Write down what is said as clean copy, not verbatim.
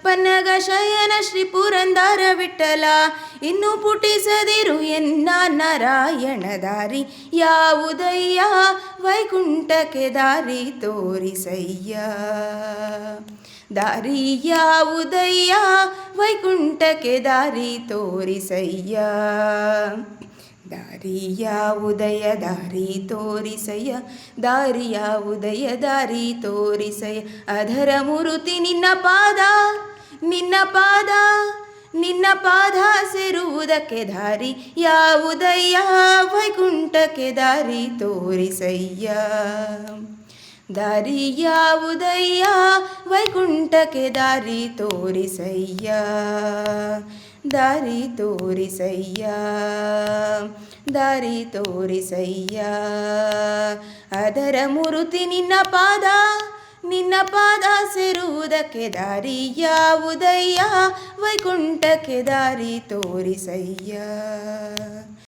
ಪನ್ನಗ ಶಯನ ಶ್ರೀ ಪುರಂದರ ವಿಠಲ ಇನ್ನು ಪುಟಿಸದಿರು ಎನ್ನ ನಾರಾಯಣ ದಾರಿ ಯಾವುದಯ್ಯ ವೈಕುಂಠಕ್ಕೆ ದಾರಿ ತೋರಿಸಯ್ಯ ದಾರಿ ಯಾವುದಯ್ಯ ವೈಕುಂಠಕ್ಕೆ ದಾರಿ ತೋರಿಸಯ್ಯ ದಾರಿ ಯಾವುದಯ ದಾರಿ ತೋರಿಸಯ್ಯ ದಾರಿ ಯಾವುದಯ ದಾರಿ ತೋರಿಸಯ್ಯ ಅಧರ ಮುರುತಿ ನಿನ್ನ ಪಾದ ನಿನ್ನ ಪಾದ ಸೇರುವುದಕ್ಕೆ ದಾರಿ ಯಾವುದಯ್ಯ ವೈಕುಂಠಕ್ಕೆ ದಾರಿ ತೋರಿಸಯ್ಯ ದಾರಿ ಯಾವುದಯ್ಯ ವೈಕುಂಠಕ್ಕೆ ದಾರಿ ತೋರಿಸಯ್ಯ ದಾರಿ ತೋರಿಸಯ್ಯ ದಾರಿ ತೋರಿಸಯ್ಯ ಅದರ ಮುರುತಿ ನಿನ್ನ ಪಾದ ಸೇರುವುದಕ್ಕೆ ದಾರಿ ಯಾವುದಯ್ಯ ವೈಕುಂಠಕ್ಕೆ ದಾರಿ ತೋರಿಸಯ್ಯ.